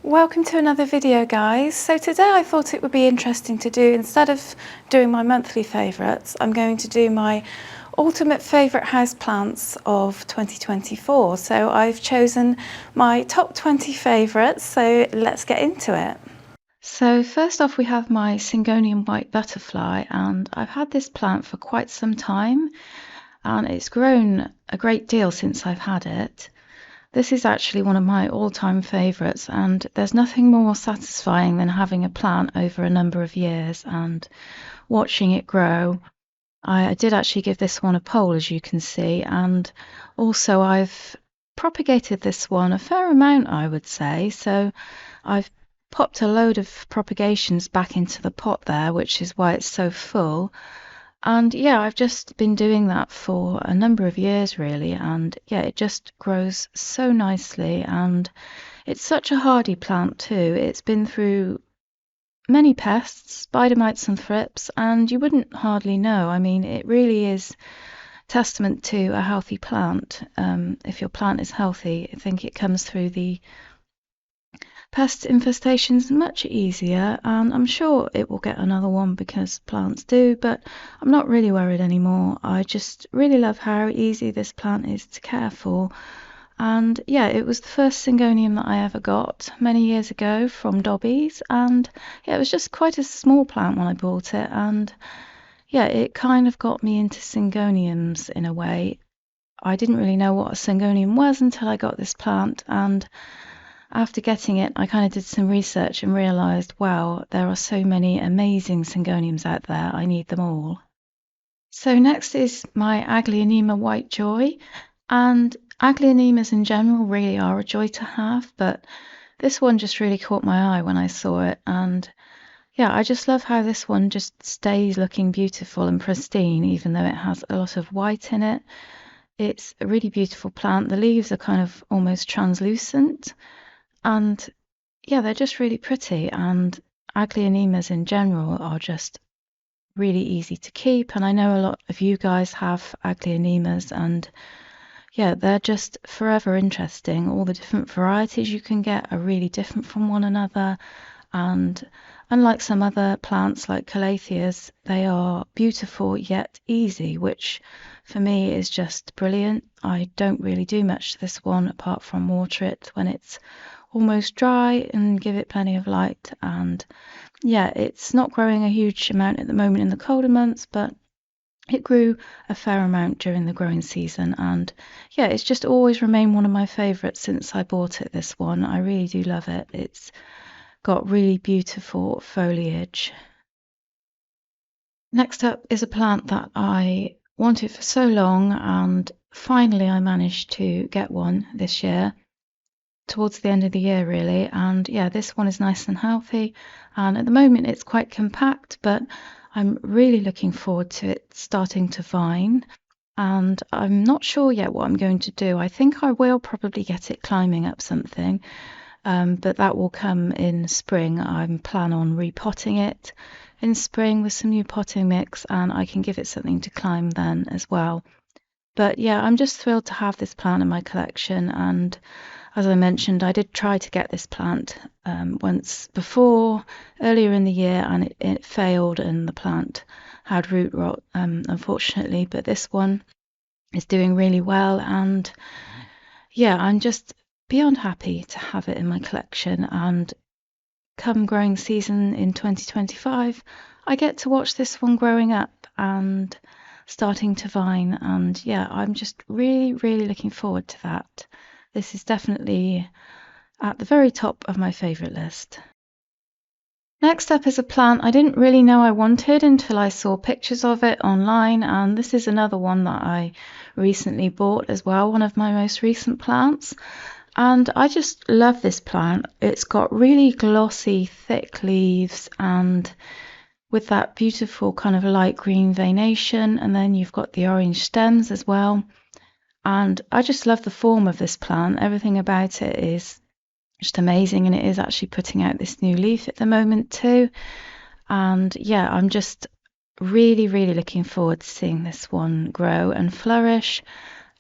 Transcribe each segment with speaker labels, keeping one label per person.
Speaker 1: Welcome to another video, guys. So today I thought it would be interesting to do, instead of doing my monthly favourites, I'm going to do my ultimate favourite houseplants of 2024. So I've chosen my top 20 favourites, so let's get into it. So first off we have my Syngonium white butterfly, and I've had this plant for quite some time and it's grown a great deal since I've had it. This is actually one of my all-time favourites, and there's nothing more satisfying than having a plant over a number of years and watching it grow. I did actually give this one a poll, as you can see, and also I've propagated this one a fair amount, I would say. So I've popped a load of propagations back into the pot there, which is why it's so full. And yeah, I've just been doing that for a number of years really, and yeah, it just grows so nicely, and it's such a hardy plant too. It's been through many pests, spider mites and thrips, and you wouldn't hardly know. I mean, it really is testament to a healthy plant. If your plant is healthy, I think it comes through the pest infestations much easier, and I'm sure it will get another one because plants do, but I'm not really worried anymore. I just really love how easy this plant is to care for. And yeah, it was the first Syngonium that I ever got many years ago from Dobby's, and yeah, it was just quite a small plant when I bought it, and yeah, it kind of got me into Syngoniums in a way. I didn't really know what a Syngonium was until I got this plant, and after getting it, I kind of did some research and realised, wow, there are so many amazing Syngoniums out there. I need them all. So next is my Aglaonema White Joy, and Aglaonemas in general really are a joy to have, but this one just really caught my eye when I saw it, and yeah, I just love how this one just stays looking beautiful and pristine even though it has a lot of white in it. It's a really beautiful plant. The leaves are kind of almost translucent, and yeah, they're just really pretty, and Aglaonemas in general are just really easy to keep, and I know a lot of you guys have Aglaonemas, and yeah, they're just forever interesting. All the different varieties you can get are really different from one another, and unlike some other plants like Calatheas, they are beautiful yet easy, which for me is just brilliant. I don't really do much to this one apart from water it when it's almost dry and give it plenty of light. And yeah, it's not growing a huge amount at the moment in the colder months, but it grew a fair amount during the growing season, and yeah, it's just always remained one of my favourites since I bought it, this one. I really do love it. It's got really beautiful foliage. Next up is a plant that I wanted for so long, and finally I managed to get one this year, towards the end of the year really. And yeah, this one is nice and healthy, and at the moment it's quite compact, but I'm really looking forward to it starting to vine, and I'm not sure yet what I'm going to do. I think I will probably get it climbing up something, but that will come in spring. I plan on repotting it in spring with some new potting mix, and I can give it something to climb then as well. But yeah, I'm just thrilled to have this plant in my collection, and as I mentioned, I did try to get this plant once before, earlier in the year, and it failed, and the plant had root rot, unfortunately. But this one is doing really well, and yeah, I'm just beyond happy to have it in my collection. And come growing season in 2025, I get to watch this one growing up and starting to vine, and yeah, I'm just really looking forward to that. This is definitely at the very top of my favourite list. Next up is a plant I didn't really know I wanted until I saw pictures of it online, and this is another one that I recently bought as well, one of my most recent plants. And I just love this plant. It's got really glossy, thick leaves, and with that beautiful kind of light green veination, and then you've got the orange stems as well. And I just love the form of this plant. Everything about it is just amazing, and it is actually putting out this new leaf at the moment too. And yeah, I'm just really looking forward to seeing this one grow and flourish.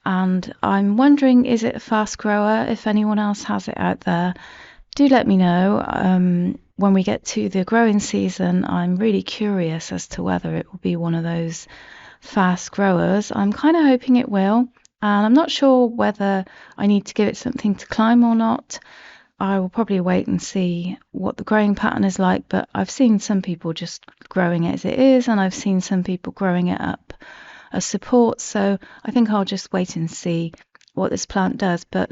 Speaker 1: And I'm wondering, is it a fast grower? If anyone else has it out there, Do let me know when we get to the growing season. I'm really curious as to whether it will be one of those fast growers. I'm kind of hoping it will, and I'm not sure whether I need to give it something to climb or not. I will probably wait and see what the growing pattern is like, but I've seen some people just growing it as it is, and I've seen some people growing it up as support. So I think I'll just wait and see what this plant does. But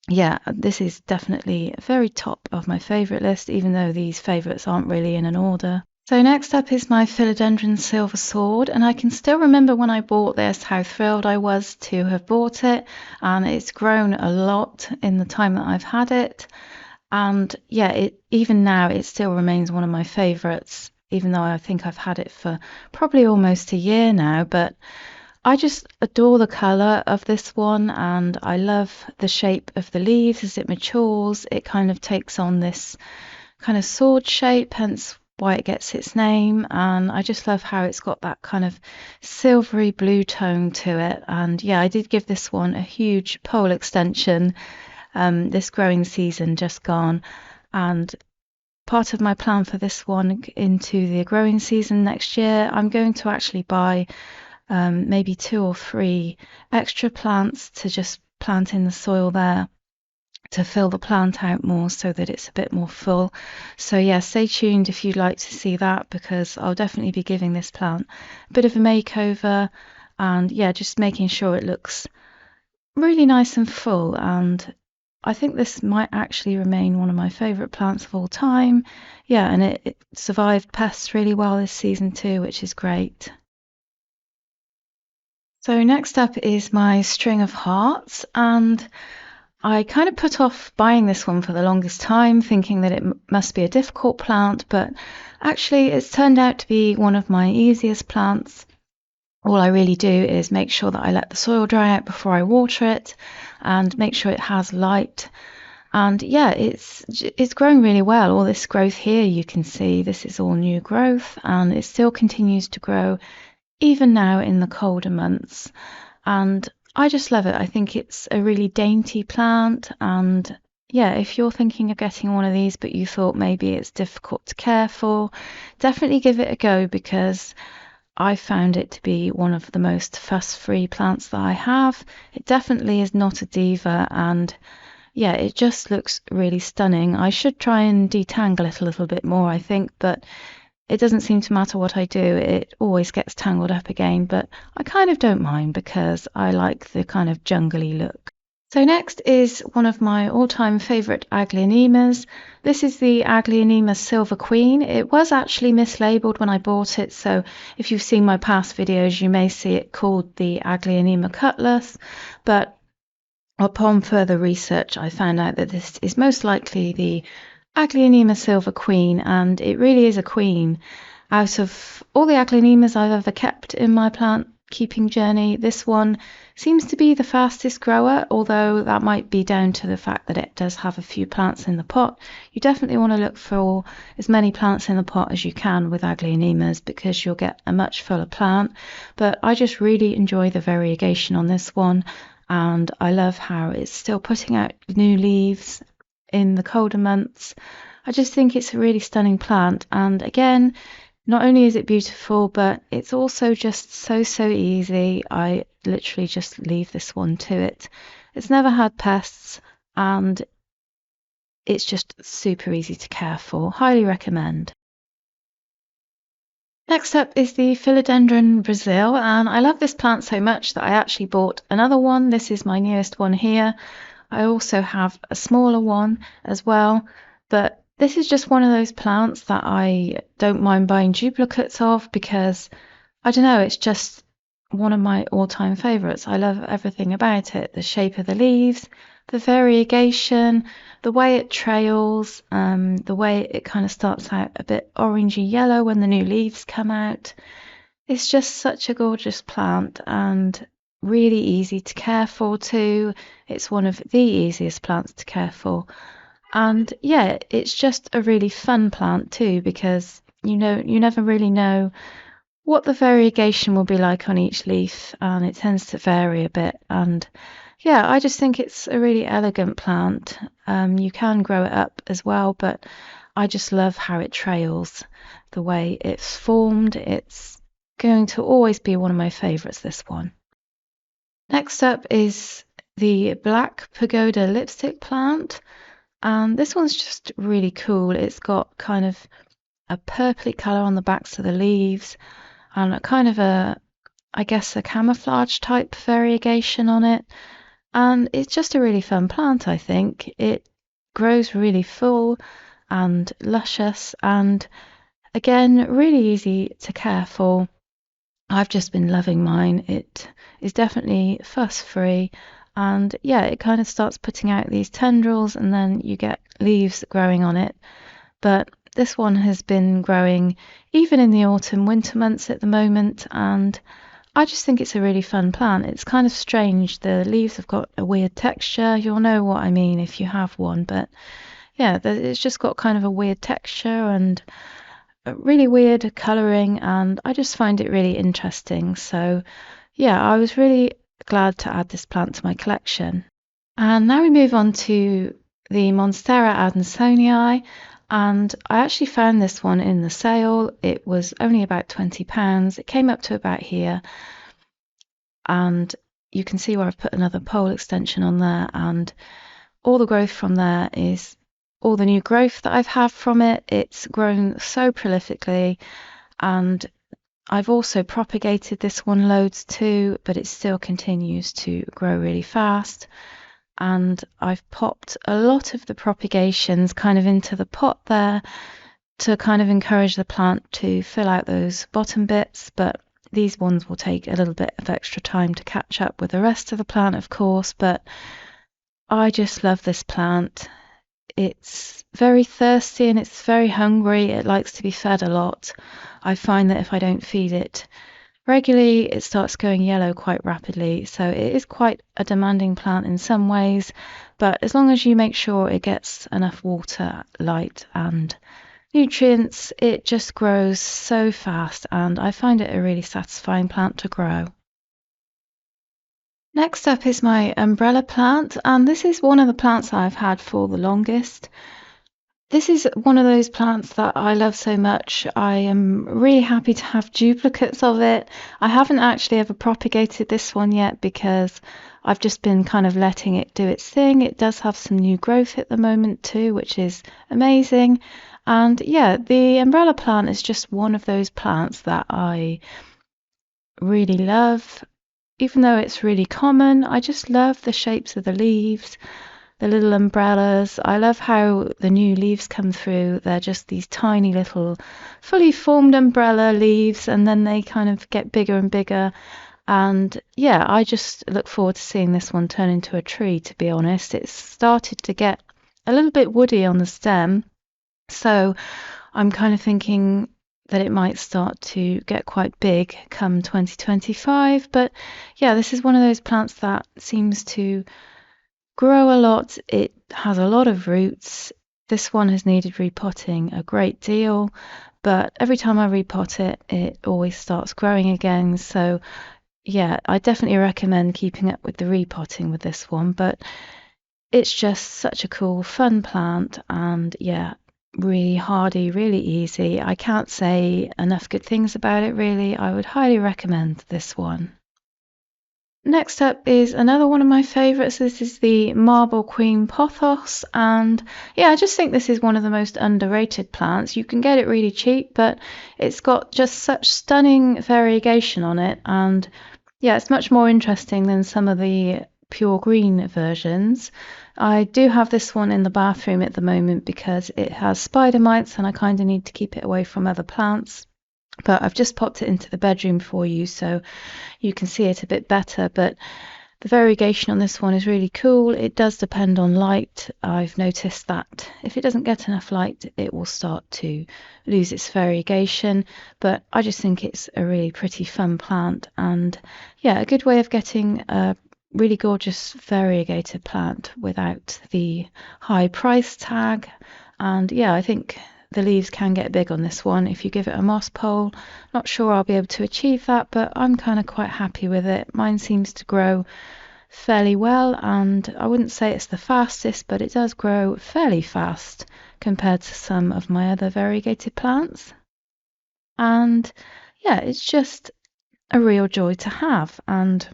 Speaker 1: yeah, this is definitely very top of my favourite list, even though these favourites aren't really in an order. So next up is my Philodendron Silver Sword, and I can still remember when I bought this how thrilled I was to have bought it, and it's grown a lot in the time that I've had it. And yeah, even now it still remains one of my favourites, even though I think I've had it for probably almost a year now. But I just adore the colour of this one, and I love the shape of the leaves as it matures. It kind of takes on this kind of sword shape, hence why it gets its name. And I just love how it's got that kind of silvery blue tone to it. And yeah, I did give this one a huge pole extension this growing season just gone. And part of my plan for this one into the growing season next year, I'm going to actually buy maybe 2 or 3 extra plants to just plant in the soil there to fill the plant out more so that it's a bit more full. So yeah, stay tuned if you'd like to see that, because I'll definitely be giving this plant a bit of a makeover, and yeah, just making sure it looks really nice and full. And I think this might actually remain one of my favourite plants of all time. Yeah, and it survived pests really well this season too, which is great. So next up is my String of Hearts, and I kind of put off buying this one for the longest time, thinking that it must be a difficult plant, but actually it's turned out to be one of my easiest plants. All I really do is make sure that I let the soil dry out before I water it, and make sure it has light. And yeah, it's growing really well. All this growth here, you can see this is all new growth, and it still continues to grow even now in the colder months. And I just love it. I think it's a really dainty plant. And yeah, if you're thinking of getting one of these, but you thought maybe it's difficult to care for, definitely give it a go, because I found it to be one of the most fuss-free plants that I have. It definitely is not a diva, and yeah, it just looks really stunning. I should try and detangle it a little bit more, I think, but it doesn't seem to matter what I do, it always gets tangled up again. But I kind of don't mind, because I like the kind of jungly look. So next is one of my all-time favourite Aglaonemas. This is the Aglaonema Silver Queen. It was actually mislabeled when I bought it, so if you've seen my past videos you may see it called the Aglaonema Cutlass, but upon further research I found out that this is most likely the Aglaonema Silver Queen, and it really is a queen. Out of all the Aglaonemas I've ever kept in my plant keeping journey, this one seems to be the fastest grower, although that might be down to the fact that it does have a few plants in the pot. You definitely want to look for as many plants in the pot as you can with Aglaonemas, because you'll get a much fuller plant. But I just really enjoy the variegation on this one, and I love how it's still putting out new leaves in the colder months. I just think it's a really stunning plant, and again, not only is it beautiful, but it's also just so easy. I literally just leave this one to it. It's never had pests, and it's just super easy to care for. Highly recommend. Next up is the Philodendron Brazil, and I love this plant so much that I actually bought another one. This is my newest one here. I also have a smaller one as well, but this is just one of those plants that I don't mind buying duplicates of, because I don't know, it's just one of my all-time favourites. I love everything about it, the shape of the leaves, the variegation, the way it trails, the way it kind of starts out a bit orangey yellow when the new leaves come out. It's just such a gorgeous plant, and really easy to care for too. It's one of the easiest plants to care for. And yeah, it's just a really fun plant too, because you never really know what the variegation will be like on each leaf, and it tends to vary a bit. And Yeah, I just think it's a really elegant plant. You can grow it up as well, but I just love how it trails, the way it's formed. It's going to always be one of my favourites, this one. Next up is the Black Pagoda lipstick plant. And this one's just really cool. It's got kind of a purpley colour on the backs of the leaves and a kind of I guess, a camouflage type variegation on it. And it's just a really fun plant, I think. It grows really full and luscious and again, really easy to care for. I've just been loving mine. It is definitely fuss free and yeah, it kind of starts putting out these tendrils and then you get leaves growing on it. But this one has been growing even in the autumn, winter months at the moment, and I just think it's a really fun plant. It's kind of strange. The leaves have got a weird texture. You'll know what I mean if you have one, but yeah, it's just got kind of a weird texture and a really weird colouring, and I just find it really interesting. So, yeah, I was really glad to add this plant to my collection. And now we move on to the Monstera adansonii, and I actually found this one in the sale. It was only about £20. It came up to about here, and you can see where I've put another pole extension on there, and all the growth from there is all the new growth that I've had from it. It's grown so prolifically, and I've also propagated this one loads too, but it still continues to grow really fast. And I've popped a lot of the propagations kind of into the pot there to kind of encourage the plant to fill out those bottom bits, but these ones will take a little bit of extra time to catch up with the rest of the plant, of course, but I just love this plant. It's very thirsty and it's very hungry. It likes to be fed a lot. I find that if I don't feed it regularly, it starts going yellow quite rapidly. So it is quite a demanding plant in some ways, but as long as you make sure it gets enough water, light, and nutrients, it just grows so fast, and I find it a really satisfying plant to grow. Next up is my umbrella plant, and this is one of the plants I've had for the longest. This is one of those plants that I love so much. I am really happy to have duplicates of it. I haven't actually ever propagated this one yet because I've just been kind of letting it do its thing. It does have some new growth at the moment too, which is amazing. And yeah, the umbrella plant is just one of those plants that I really love. Even though it's really common, I just love the shapes of the leaves, the little umbrellas. I love how the new leaves come through. They're just these tiny little fully formed umbrella leaves, and then they kind of get bigger and bigger. And yeah, I just look forward to seeing this one turn into a tree, to be honest. It's started to get a little bit woody on the stem, so I'm kind of thinking that it might start to get quite big come 2025. But yeah, this is one of those plants that seems to grow a lot. It has a lot of roots. This one has needed repotting a great deal, but every time I repot it, it always starts growing again. So yeah, I definitely recommend keeping up with the repotting with this one, but it's just such a cool, fun plant, and yeah, really hardy, really easy. I can't say enough good things about it, really. I would highly recommend this one. Next up is another one of my favourites. This is the Marble Queen Pothos, and yeah, I just think this is one of the most underrated plants. You can get it really cheap, but it's got just such stunning variegation on it, and yeah, it's much more interesting than some of the pure green versions. I do have this one in the bathroom at the moment because it has spider mites and I kind of need to keep it away from other plants. But I've just popped it into the bedroom for you so you can see it a bit better. But the variegation on this one is really cool. It does depend on light. I've noticed that if it doesn't get enough light, it will start to lose its variegation. But I just think it's a really pretty fun plant, and yeah, a good way of getting a really gorgeous variegated plant without the high price tag. And yeah, I think the leaves can get big on this one if you give it a moss pole. Not sure I'll be able to achieve that, but I'm kind of quite happy with it. Mine seems to grow fairly well, and I wouldn't say it's the fastest, but it does grow fairly fast compared to some of my other variegated plants. And yeah, it's just a real joy to have, and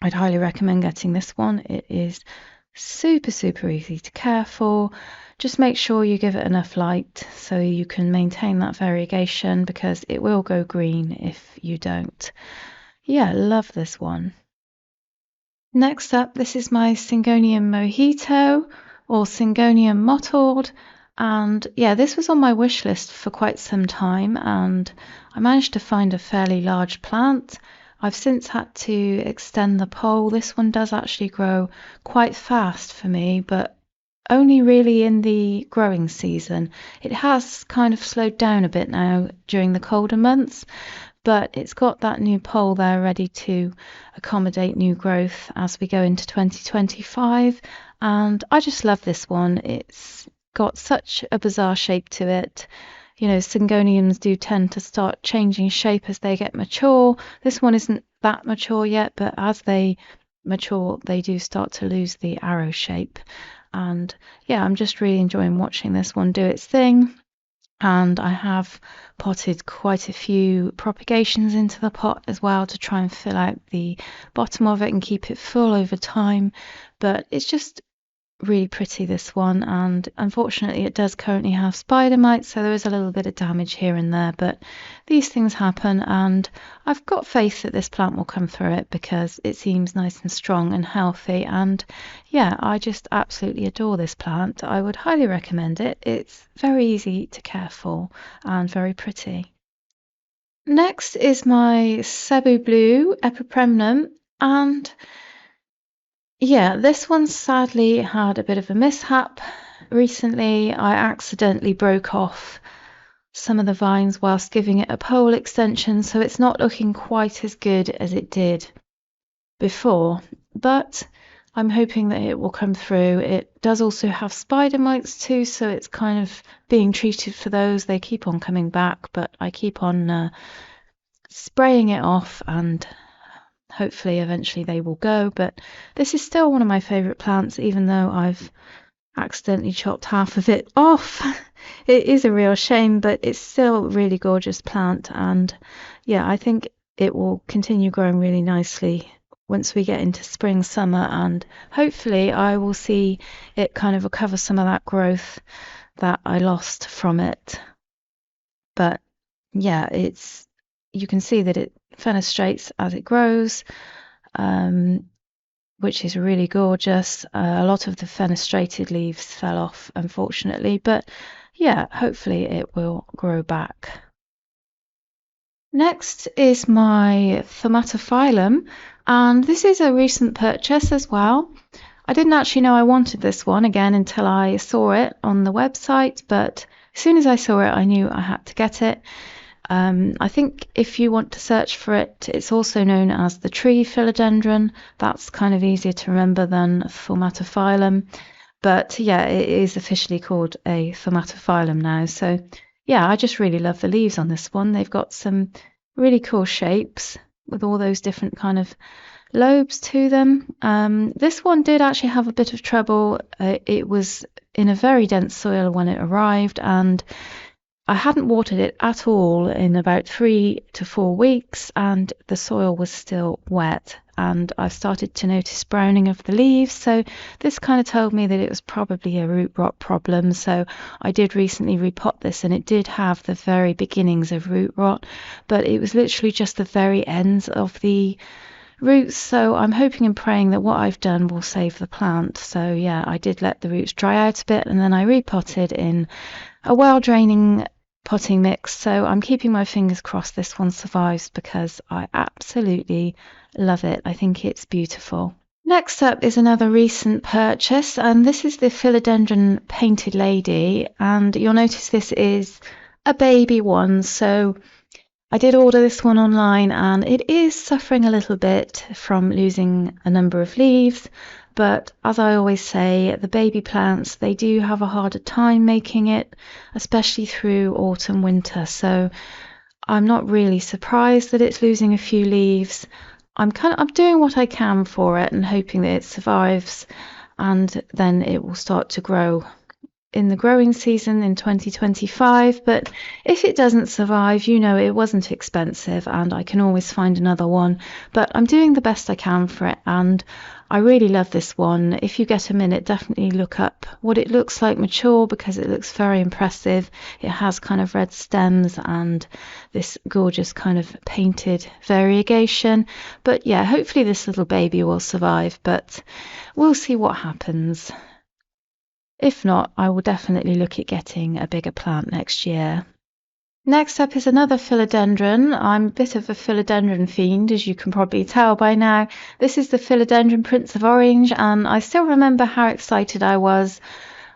Speaker 1: I'd highly recommend getting this one. It is super easy to care for. Just make sure you give it enough light so you can maintain that variegation, because it will go green if you don't. Yeah, love this one. Next up, this is my Syngonium mojito, or Syngonium mottled, and yeah, this was on my wish list for quite some time, and I managed to find a fairly large plant. I've since had to extend the pole. This one does actually grow quite fast for me, but only really in the growing season. It has kind of slowed down a bit now during the colder months, but it's got that new pole there ready to accommodate new growth as we go into 2025. And I just love this one. It's got such a bizarre shape to it. You know, Syngoniums do tend to start changing shape as they get mature. This one isn't that mature yet, but as they mature, they do start to lose the arrow shape. And yeah, I'm just really enjoying watching this one do its thing. And I have potted quite a few propagations into the pot as well to try and fill out the bottom of it and keep it full over time. But it's just really pretty, this one, and unfortunately it does currently have spider mites, so there is a little bit of damage here and there, but these things happen, and I've got faith that this plant will come through it because it seems nice and strong and healthy. And yeah, I just absolutely adore this plant. I would highly recommend it. It's very easy to care for and very pretty. Next is my Cebu Blue Epipremnum, and yeah, this one sadly had a bit of a mishap. Recently, I accidentally broke off some of the vines whilst giving it a pole extension, so it's not looking quite as good as it did before, but I'm hoping that it will come through. It does also have spider mites too, so it's kind of being treated for those. They keep on coming back, but I keep on spraying it off, and hopefully eventually they will go. But this is still one of my favourite plants, even though I've accidentally chopped half of it off. It is a real shame, but it's still a really gorgeous plant, and yeah, I think it will continue growing really nicely once we get into spring, summer, and hopefully I will see it kind of recover some of that growth that I lost from it. But yeah, you can see that it fenestrates as it grows, which is really gorgeous. A lot of the fenestrated leaves fell off, unfortunately, but yeah, hopefully it will grow back. Next is my Thomatophyllum, and this is a recent purchase as well. I didn't actually know I wanted this one again until I saw it on the website, but as soon as I saw it, I knew I had to get it. I think if you want to search for it, it's also known as the tree philodendron. That's kind of easier to remember than Thomatophyllum. But yeah, it is officially called a Thomatophyllum now. So yeah, I just really love the leaves on this one. They've got some really cool shapes with all those different kind of lobes to them. This one did actually have a bit of trouble. It was in a very dense soil when it arrived, and I hadn't watered it at all in about 3 to 4 weeks, and the soil was still wet, and I started to notice browning of the leaves, so this kind of told me that it was probably a root rot problem. So I did recently repot this, and it did have the very beginnings of root rot, but it was literally just the very ends of the roots. So I'm hoping and praying that what I've done will save the plant. So yeah, I did let the roots dry out a bit, and then I repotted in a well-draining potting mix. So I'm keeping my fingers crossed this one survives, because I absolutely love it. I think it's beautiful. Next up is another recent purchase, and this is the Philodendron Painted Lady, and you'll notice this is a baby one. So I did order this one online, and it is suffering a little bit from losing a number of leaves. But as I always say, the baby plants, they do have a harder time making it, especially through autumn, winter. So I'm not really surprised that it's losing a few leaves. I'm doing what I can for it and hoping that it survives, and then it will start to grow in the growing season in 2025. But if it doesn't survive, it wasn't expensive and I can always find another one. But I'm doing the best I can for it, and I really love this one. If you get a minute, definitely look up what it looks like mature, because it looks very impressive. It has kind of red stems and this gorgeous kind of painted variegation. But yeah, hopefully this little baby will survive, but we'll see what happens. If not, I will definitely look at getting a bigger plant next year. Next up is another philodendron. I'm a bit of a philodendron fiend, as you can probably tell by now. This is the philodendron Prince of Orange, and I still remember how excited I was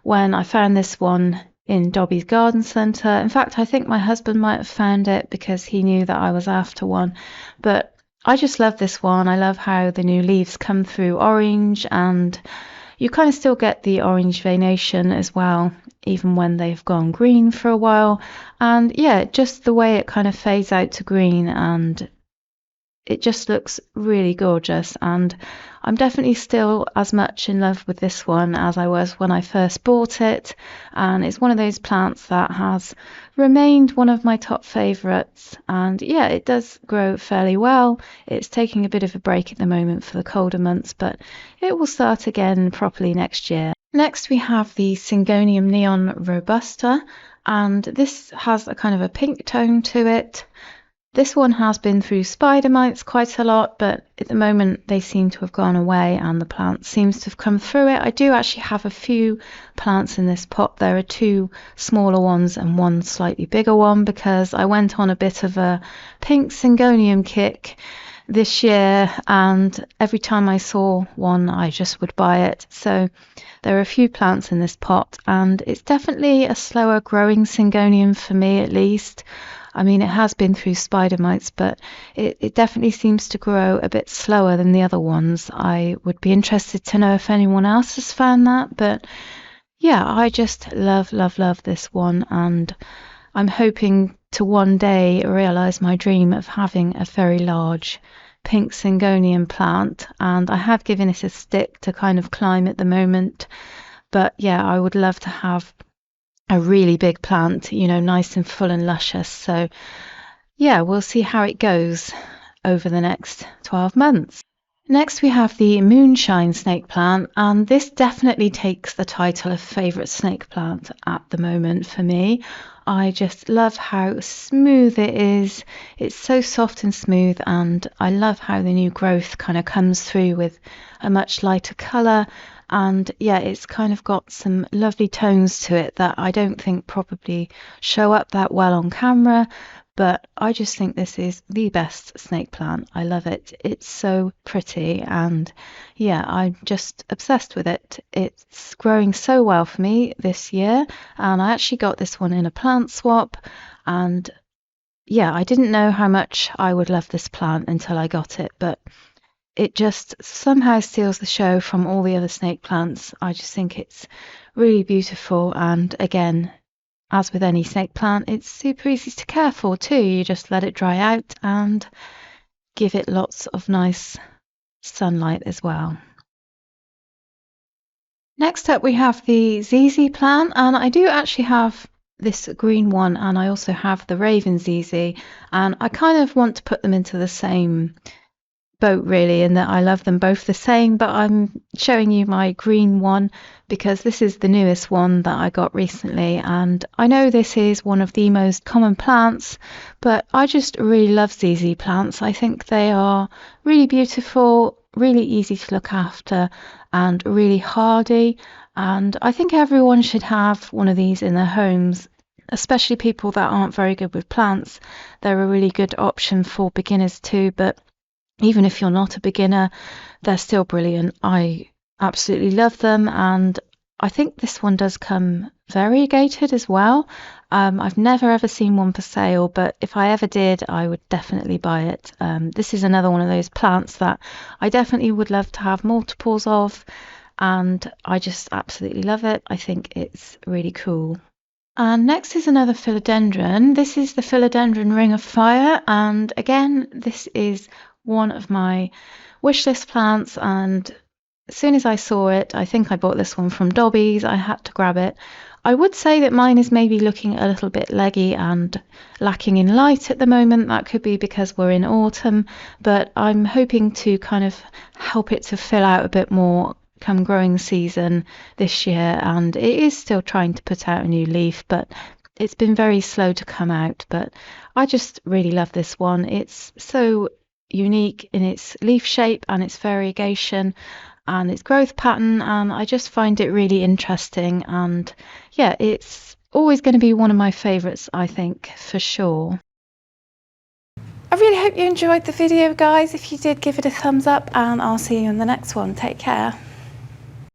Speaker 1: when I found this one in Dobby's Garden Centre. In fact, I think my husband might have found it because he knew that I was after one. But I just love this one. I love how the new leaves come through orange, and you kind of still get the orange veination as well, even when they've gone green for a while. And yeah, just the way it kind of fades out to green, and it just looks really gorgeous. And I'm definitely still as much in love with this one as I was when I first bought it. And it's one of those plants that has remained one of my top favourites. And yeah, it does grow fairly well. It's taking a bit of a break at the moment for the colder months, but it will start again properly next year. Next, we have the Syngonium Neon Robusta, and this has a kind of a pink tone to it. This one has been through spider mites quite a lot, but at the moment they seem to have gone away and the plant seems to have come through it. I do actually have a few plants in this pot. There are two smaller ones and one slightly bigger one, because I went on a bit of a pink Syngonium kick this year, and every time I saw one I just would buy it. So there are a few plants in this pot, and it's definitely a slower growing Syngonium for me, at least. I mean, it has been through spider mites, but it definitely seems to grow a bit slower than the other ones. I would be interested to know if anyone else has found that. But yeah, I just love, love, love this one. And I'm hoping to one day realise my dream of having a very large pink Syngonium plant. And I have given it a stick to kind of climb at the moment. But yeah, I would love to have a really big plant, nice and full and luscious. So yeah, we'll see how it goes over the next 12 months. Next, we have the Moonshine snake plant, and this definitely takes the title of favourite snake plant at the moment for me. I just love how smooth it is. It's so soft and smooth, and I love how the new growth kind of comes through with a much lighter colour. And yeah, it's kind of got some lovely tones to it that I don't think probably show up that well on camera, but I just think this is the best snake plant. I love it. It's so pretty, and yeah, I'm just obsessed with it. It's growing so well for me this year, and I actually got this one in a plant swap, and yeah, I didn't know how much I would love this plant until I got it, but it just somehow steals the show from all the other snake plants. I just think it's really beautiful, and again, as with any snake plant, it's super easy to care for too. You just let it dry out and give it lots of nice sunlight as well. Next up, we have the ZZ plant, and I do actually have this green one, and I also have the Raven ZZ, and I kind of want to put them into the same boat really, in that I love them both the same, but I'm showing you my green one because this is the newest one that I got recently, and I know this is one of the most common plants, but I just really love ZZ plants. I think they are really beautiful, really easy to look after, and really hardy, and I think everyone should have one of these in their homes, especially people that aren't very good with plants. They're a really good option for beginners too, but even if you're not a beginner, they're still brilliant. I absolutely love them, and I think this one does come variegated as well. I've never ever seen one for sale, but if I ever did, I would definitely buy it. This is another one of those plants that I definitely would love to have multiples of, and I just absolutely love it. I think it's really cool. And next is another philodendron. This is the philodendron Ring of Fire, and again, this is one of my wish list plants, and as soon as I saw it, I think I bought this one from Dobby's, I had to grab it. I would say that mine is maybe looking a little bit leggy and lacking in light at the moment. That could be because we're in autumn, but I'm hoping to kind of help it to fill out a bit more come growing season this year. And it is still trying to put out a new leaf, but it's been very slow to come out. But I just really love this one. It's so unique in its leaf shape and its variegation and its growth pattern, and I just find it really interesting. And yeah, it's always going to be one of my favourites, I think, for sure. I really hope you enjoyed the video, guys. If you did, give it a thumbs up, and I'll see you in the next one. Take care.